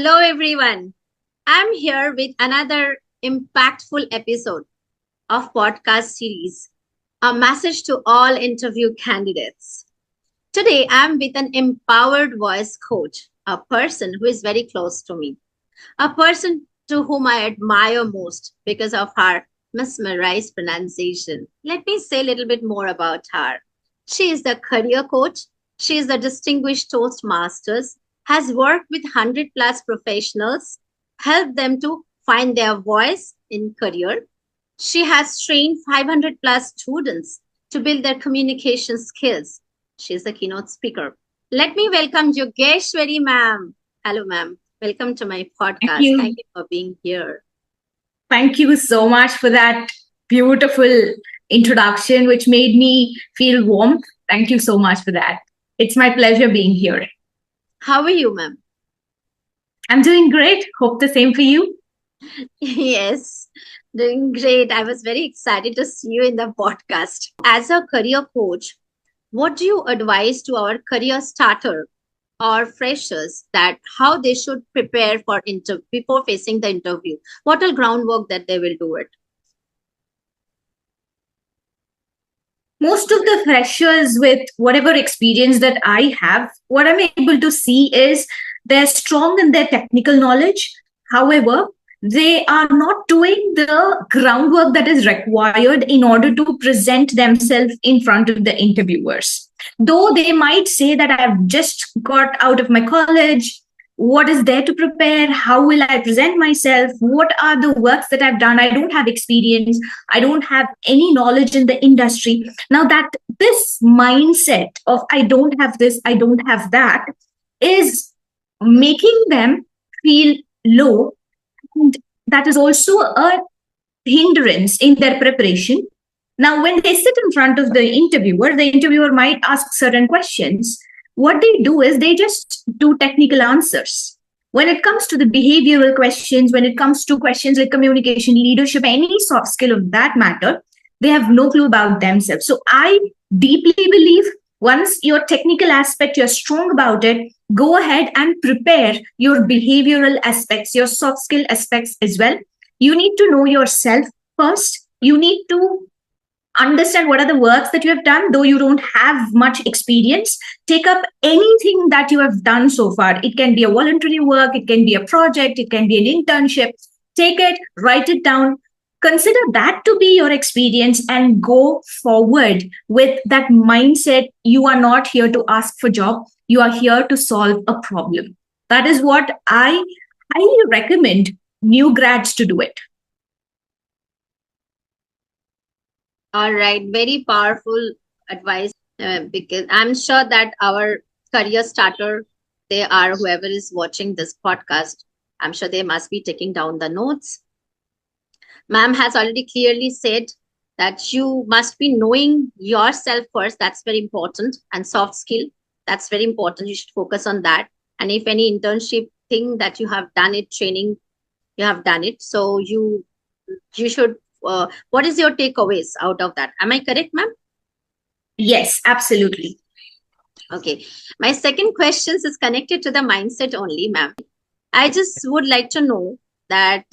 Hello, everyone. I'm here with another impactful episode of podcast series, a message to all interview candidates. Today, I'm with an empowered voice coach, a person who is very close to me, a person to whom I admire most because of her mesmerized pronunciation. Let me say a little bit more about her. She is the career coach. She is the distinguished Toastmasters, has worked with 100 plus professionals, helped them to find their voice in career. She has trained 500 plus students to build their communication skills. She is a keynote speaker. Let me welcome Yogeshwari ma'am. Hello, ma'am. Welcome to my Thank podcast. you. Thank you for being here. Thank you so much for that beautiful introduction, which made me feel warm. Thank you so much for that. It's my pleasure being here. How are you, ma'am? I'm doing great. Hope the same for you. Yes, doing great. I was very excited to see you in the podcast. As a career coach, what do you advise to our career starter or freshers that how they should prepare for before facing the interview? What all groundwork that they will do it? Most of the freshers with whatever experience that I have, what I'm able to see is they're strong in their technical knowledge. However, they are not doing the groundwork that is required in order to present themselves in front of the interviewers. Though they might say that I've just got out of my college, what is there to prepare? How will I present myself? What are the works that I've done? I don't have experience. I don't have any knowledge in the industry. Now that this mindset of I don't have this, I don't have that is making them feel low. And that is also a hindrance in their preparation. Now, when they sit in front of the interviewer might ask certain questions. What they do is they just do technical answers. When it comes to the behavioral questions, when it comes to questions like communication, leadership, any soft skill of that matter, they have no clue about themselves. So I deeply believe once your technical aspect, you're strong about it, go ahead and prepare your behavioral aspects, your soft skill aspects as well. You need to know yourself first. You need to understand what are the works that you have done, though you don't have much experience. Take up anything that you have done so far. It can be a voluntary work, it can be a project, it can be an internship. Take it, write it down, consider that to be your experience, and go forward with that mindset. You are not here to ask for job, you are here to solve a problem. That is what I highly recommend new grads to do it. All right, very powerful advice because I'm sure that our career starter, they are whoever is watching this podcast, I'm sure they must be taking down the notes. Ma'am has already clearly said that you must be knowing yourself first. That's very important. And soft skill, that's very important. You should focus on that. And if any internship thing that you have done it, training, you have done it. So you should what is your takeaways out of that? Am I correct, ma'am? Yes, absolutely. Okay. My second question is connected to the mindset only, ma'am. I just would like to know that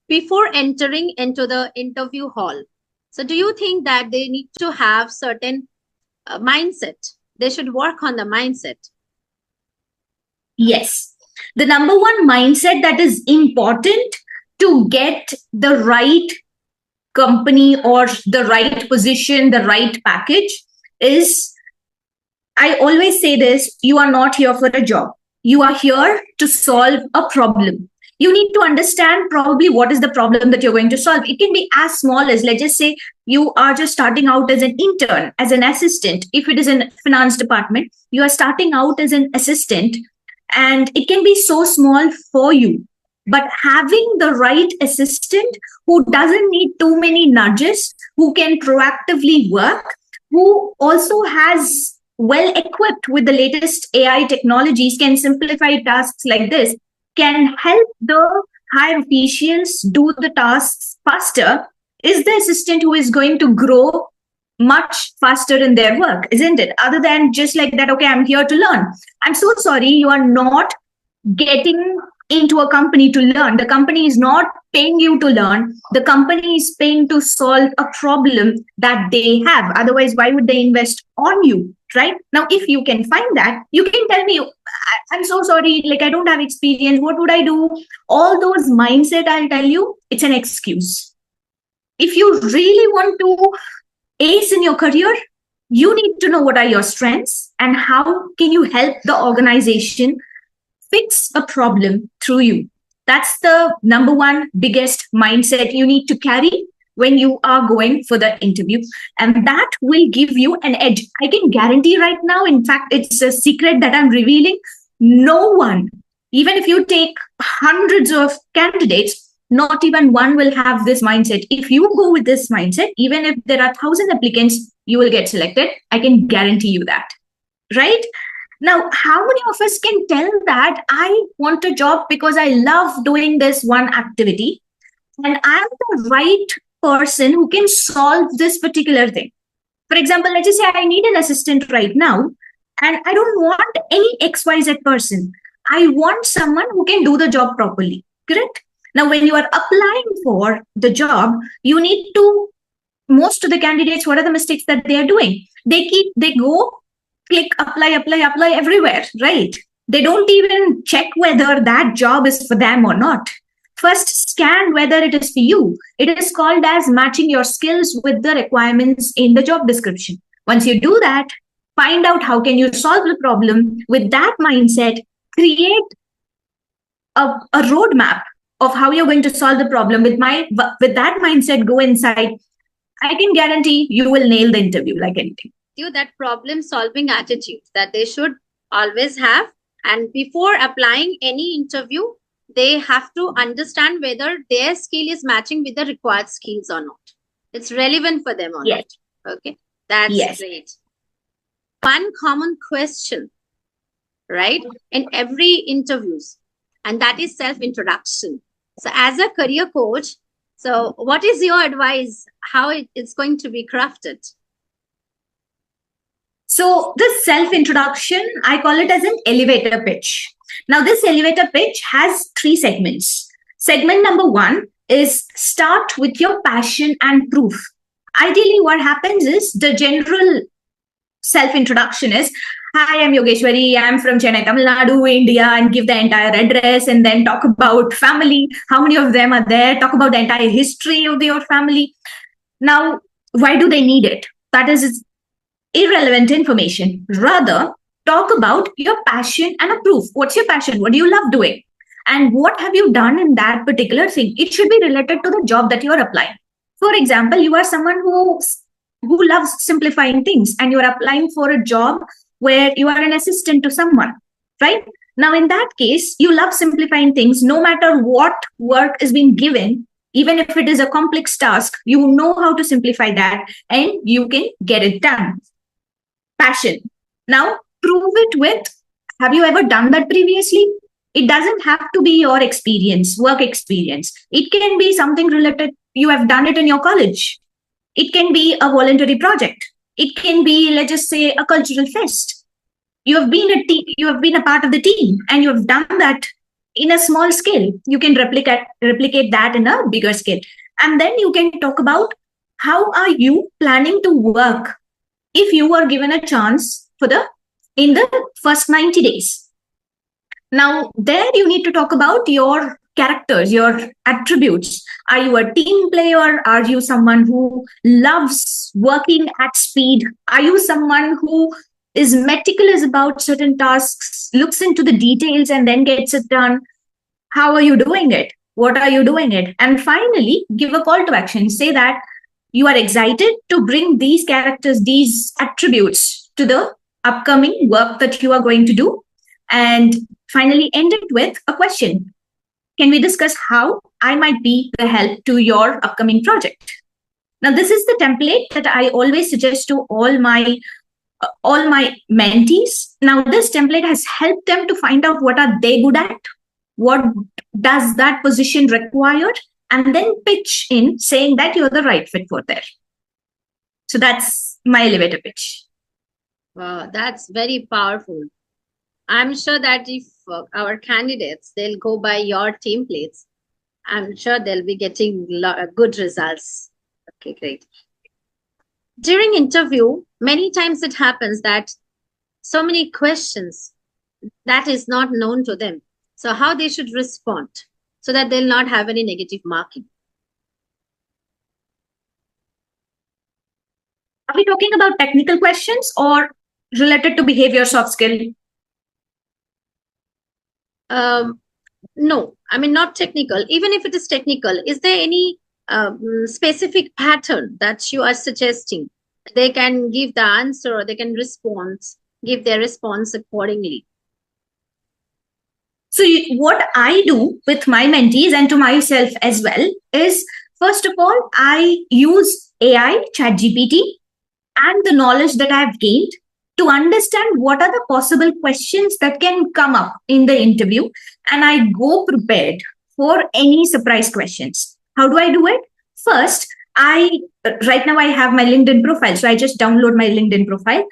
before entering into the interview hall, so do you think that they need to have certain mindset? They should work on the mindset. Yes. The number one mindset that is important to get the right company or the right position, the right package is, I always say this, you are not here for a job. You are here to solve a problem. You need to understand probably what is the problem that you're going to solve. It can be as small as, let's just say, you are just starting out as an intern, as an assistant. If it is in finance department, you are starting out as an assistant, and it can be so small for you. But having the right assistant who doesn't need too many nudges, who can proactively work, who also has well equipped with the latest AI technologies, can simplify tasks like this, can help the higher officials do the tasks faster, is the assistant who is going to grow much faster in their work, isn't it? Other than just like that, okay, I'm here to learn. I'm so sorry, you are not getting into a company to learn. The company is not paying you to learn. The company is paying to solve a problem that they have. Otherwise, why would they invest on you? Right? Now, if you can find that, you can tell me, I'm so sorry, like I don't have experience. What would I do? All those mindset, I'll tell you, it's an excuse. If you really want to ace in your career, you need to know what are your strengths and how can you help the organization fix a problem through you. That's the number one biggest mindset you need to carry when you are going for the interview. And that will give you an edge. I can guarantee right now, in fact, it's a secret that I'm revealing. No one, even if you take hundreds of candidates, not even one will have this mindset. If you go with this mindset, even if there are 1,000 applicants, you will get selected. I can guarantee you that. Right? Now, how many of us can tell that I want a job because I love doing this one activity and I'm the right person who can solve this particular thing? For example, let's just say I need an assistant right now and I don't want any XYZ person. I want someone who can do the job properly. Correct? Now, when you are applying for the job, you need to, most of the candidates, what are the mistakes that they are doing? They go click apply, apply, apply everywhere, right? They don't even check whether that job is for them or not. First, scan whether it is for you. It is called as matching your skills with the requirements in the job description. Once you do that, find out how can you solve the problem. With that mindset, create a roadmap of how you're going to solve the problem. With that mindset, go inside. I can guarantee you will nail the interview like anything. That problem solving attitude that they should always have, and before applying any interview they have to understand whether their skill is matching with the required skills or not, it's relevant for them or Yes. not. Okay, that's Yes. great. One common question, right, in every interviews, and that is self introduction. So as a career coach, so what is your advice how it's going to be crafted? So this self-introduction, I call it as an elevator pitch. Now, this elevator pitch has 3 segments. Segment number 1 is start with your passion and proof. Ideally, what happens is the general self-introduction is, hi, I'm Yogeshwari, I'm from Chennai, Tamil Nadu, India, and give the entire address and then talk about family, how many of them are there, talk about the entire history of your family. Now, why do they need it? That is irrelevant information. Rather, talk about your passion and a proof. What's your passion? What do you love doing? And what have you done in that particular thing? It should be related to the job that you are applying. For example, you are someone who loves simplifying things and you are applying for a job where you are an assistant to someone, right? Now, in that case, you love simplifying things. No matter what work is being given, even if it is a complex task, you know how to simplify that and you can get it done. Passion. Now, prove it with, have you ever done that previously? It doesn't have to be your experience, work experience. It can be something related, you have done it in your college. It can be a voluntary project. It can be, let's just say, a cultural fest. You have been a part of the team and you have done that in a small scale. You can replicate that in a bigger scale. And then you can talk about how are you planning to work if you were given a chance in the first 90 days. Now, there you need to talk about your characters, your attributes. Are you a team player? Are you someone who loves working at speed? Are you someone who is meticulous about certain tasks, looks into the details and then gets it done? How are you doing it? What are you doing it? And finally, give a call to action. Say that you are excited to bring these characters, these attributes to the upcoming work that you are going to do. And finally, end it with a question. Can we discuss how I might be the help to your upcoming project? Now, this is the template that I always suggest to all my mentees. Now, this template has helped them to find out what are they good at, what does that position require, and then pitch in saying that you're the right fit for there. So that's my elevator pitch. Wow, that's very powerful. I'm sure that if our candidates they'll go by your templates, I'm sure they'll be getting good results. Okay, great. During interview, many times it happens that so many questions that is not known to them. So how they should respond so that they'll not have any negative marking. Are we talking about technical questions or related to behavior soft skill? Um, no, I mean not technical. Even if it is technical, is there any specific pattern that you are suggesting? They can give the answer or they can give their response accordingly. So, what I do with my mentees and to myself as well is, first of all, I use AI, ChatGPT, and the knowledge that I've gained to understand what are the possible questions that can come up in the interview. And I go prepared for any surprise questions. How do I do it? First, right now I have my LinkedIn profile. So I just download my LinkedIn profile.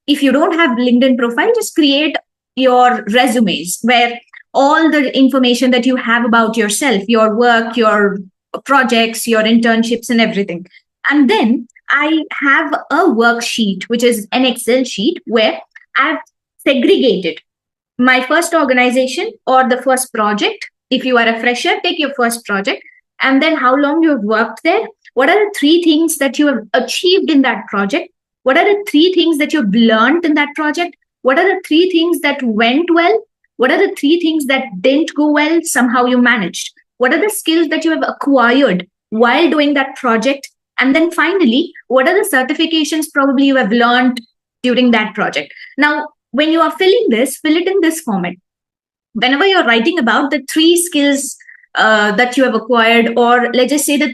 If you don't have LinkedIn profile, just create your resumes where all the information that you have about yourself, your work, your projects, your internships, and everything. And then I have a worksheet, which is an Excel sheet where I've segregated my first organization or the first project. If you are a fresher, take your first project, and then how long you've worked there. What are the three things that you have achieved in that project? What are the three things that you've learned in that project? What are the three things that went well? What are the three things that didn't go well? Somehow you managed. What are the skills that you have acquired while doing that project? And then finally, what are the certifications probably you have learned during that project? Now, when you are filling this, fill it in this format. Whenever you're writing about the three skills that you have acquired, or let's just say the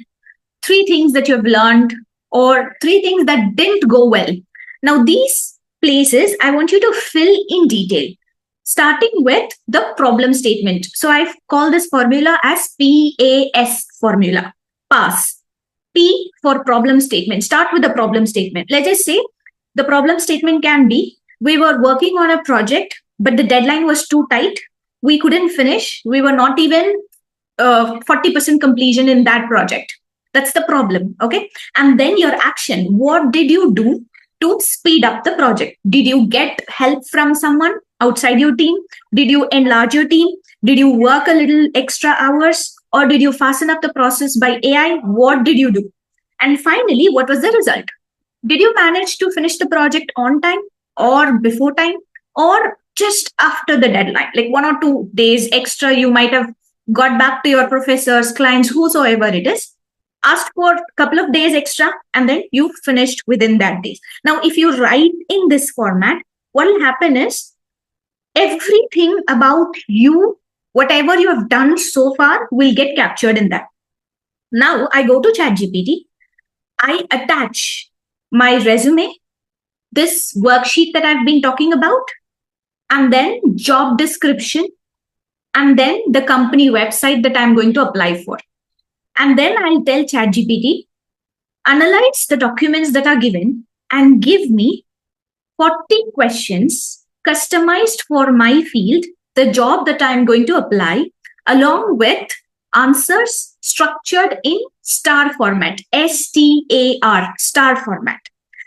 three things that you have learned, or three things that didn't go well. Now, these places I want you to fill in detail, starting with the problem statement. So I've called this formula as PAS formula. PAS. P for problem statement. Start with the problem statement. Let's just say the problem statement can be, we were working on a project, but the deadline was too tight. We couldn't finish. We were not even 40% completion in that project. That's the problem. Okay. And then your action. What did you do to speed up the project? Did you get help from someone outside your team? Did you enlarge your team? Did you work a little extra hours? Or did you fasten up the process by AI? What did you do? And finally, what was the result? Did you manage to finish the project on time or before time or just after the deadline? Like 1 or 2 days extra, you might have got back to your professors, clients, whosoever it is, asked for a couple of days extra, and then you finished within that days. Now, if you write in this format, what will happen is everything about you, whatever you have done so far, will get captured in that. Now, I go to ChatGPT, I attach my resume, this worksheet that I've been talking about, and then job description, and then the company website that I'm going to apply for. And then I'll tell ChatGPT, analyze the documents that are given and give me 40 questions customized for my field, the job that I'm going to apply, along with answers structured in star format, STAR, star format.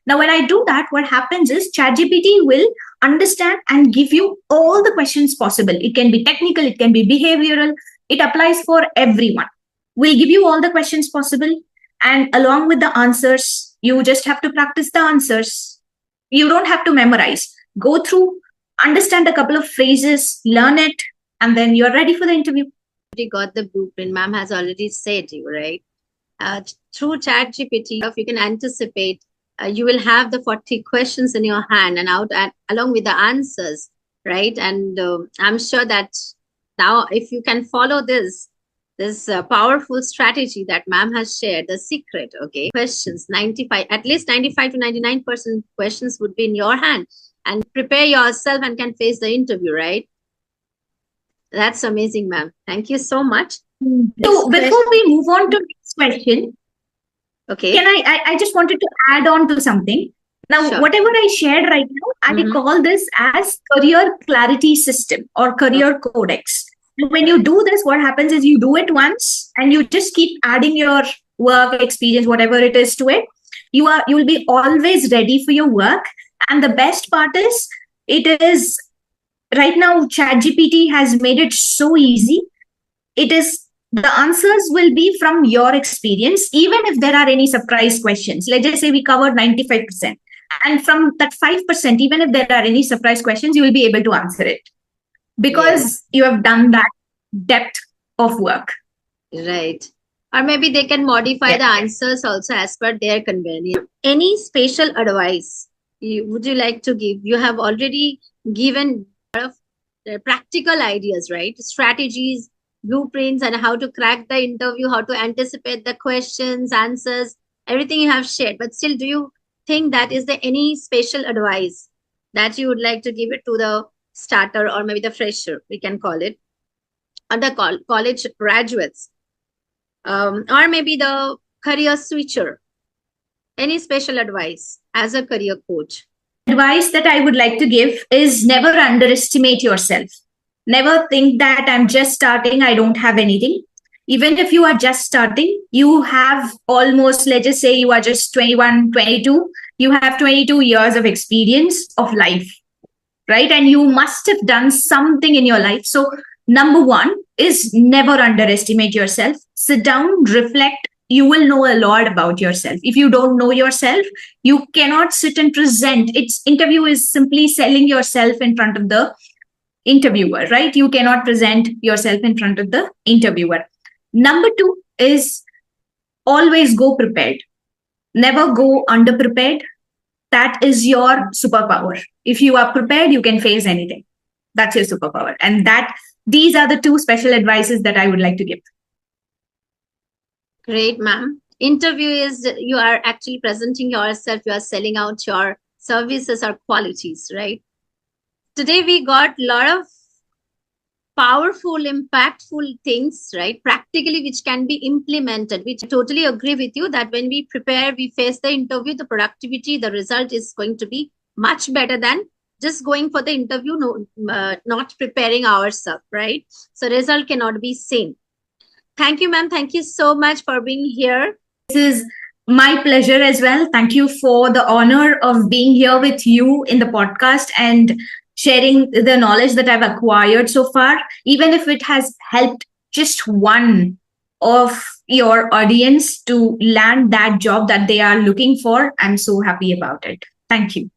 Now, when I do that, what happens is ChatGPT will understand and give you all the questions possible. It can be technical, it can be behavioral, it applies for everyone. We'll give you all the questions possible, and along with the answers, you just have to practice the answers. You don't have to memorize. Go through, understand a couple of phrases, learn it, and then you're ready for the interview. You got the blueprint. Ma'am has already said you, right? Through ChatGPT, if you can anticipate, you will have the 40 questions in your hand and out and along with the answers, right? And I'm sure that now if you can follow this powerful strategy that ma'am has shared, the secret, okay, questions, 95, at least 95 to 99% questions would be in your hand, and prepare yourself and can face the interview, right? That's amazing, ma'am. Thank you so much. So before we move on to next question, okay, can I just wanted to add on to something. Now, Sure. whatever I shared right now, I Mm-hmm. call this as career clarity system or career codex. When you do this, what happens is you do it once and you just keep adding your work experience, whatever it is to it. You will be always ready for your work. And the best part is it is right now ChatGPT has made it so easy. It is the answers will be from your experience, even if there are any surprise questions. Let's just say we covered 95%. And from that 5%, even if there are any surprise questions, you will be able to answer it because Yes. you have done that depth of work. Right. Or maybe they can modify Yeah. the answers also as per their convenience. Any special advice would you like to give? You have already given a lot of practical ideas, right? Strategies, blueprints, and how to crack the interview, how to anticipate the questions, answers, everything you have shared. But still, do you think that is there any special advice that you would like to give it to the starter or maybe the fresher, we can call it, or the college graduates? Or maybe the career switcher. Any special advice as a career coach? Advice that I would like to give is never underestimate yourself. Never think that I'm just starting, I don't have anything. Even if you are just starting, you have almost, let's just say you are just 21, 22, you have 22 years of experience of life, right? And you must have done something in your life. So, number one is never underestimate yourself. Sit down, reflect. You will know a lot about yourself. If you don't know yourself, you cannot sit and present. It's interview is simply selling yourself in front of the interviewer, right? You cannot present yourself in front of the interviewer. Number two is always go prepared. Never go underprepared. That is your superpower. If you are prepared, you can face anything. That's your superpower. And that these are the two special advices that I would like to give. Great, ma'am. Interview is you are actually presenting yourself, you are selling out your services or qualities, right? Today we got a lot of powerful, impactful things, right? Practically, which can be implemented. Which I totally agree with you that when we prepare, we face the interview, the productivity, the result is going to be much better than just going for the interview, no, not preparing ourselves, right? So result cannot be seen. Thank you, ma'am. Thank you so much for being here. This is my pleasure as well. Thank you for the honor of being here with you in the podcast and sharing the knowledge that I've acquired so far. Even if it has helped just one of your audience to land that job that they are looking for, I'm so happy about it. Thank you.